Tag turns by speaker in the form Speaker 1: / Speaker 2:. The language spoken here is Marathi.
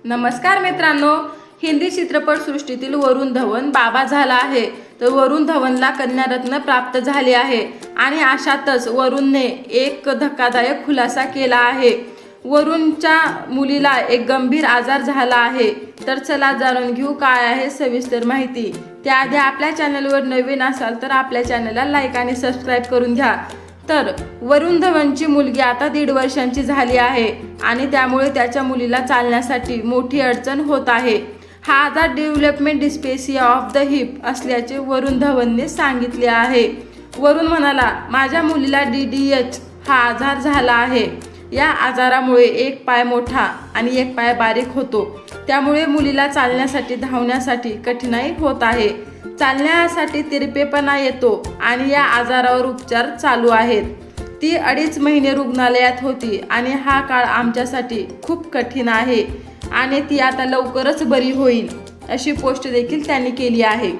Speaker 1: नमस्कार मित्रांनो, हिंदी चित्रपटसृष्टीतील वरुण धवन बाबा झाला आहे. तर वरुण धवनला कन्यारत्न प्राप्त झाले आहे आणि अशातच वरुणने एक धक्कादायक खुलासा केला आहे. वरुणच्या मुलीला एक गंभीर आजार झाला आहे. तर चला जाणून घेऊ काय आहे सविस्तर माहिती. त्याआधी आपल्या चॅनलवर नवीन असाल तर आपल्या चॅनलला लाईक आणि सबस्क्राईब करून घ्या. तर वरुण धवनची मुलगी आता 1.5 वर्षांची झाली आहे आणि त्यामुळे त्याच्या मुलीला चालण्यासाठी मोठी अडचण होत आहे. हा आजार डेव्हलपमेंट डिस्पेसिया ऑफ द हिप असल्याचे वरुण धवनने सांगितले आहे. वरुण म्हणाला, माझ्या मुलीला DDH हा आजार झाला आहे. या आजारामुळे एक पाय मोठा आणि एक पाय बारीक होतो. त्यामुळे मुलीला चालण्यासाठी धावण्यासाठी कठीणाई होत आहे. चालण्यासाठी तिरपेपणा येतो आणि या आजारावर उपचार चालू आहेत. ती 2.5 महिने रुग्णालयात होती आणि हा काळ आमच्यासाठी खूप कठीण आहे आणि ती आता लवकरच बरी होईल, अशी पोस्ट देखील त्यांनी केली आहे.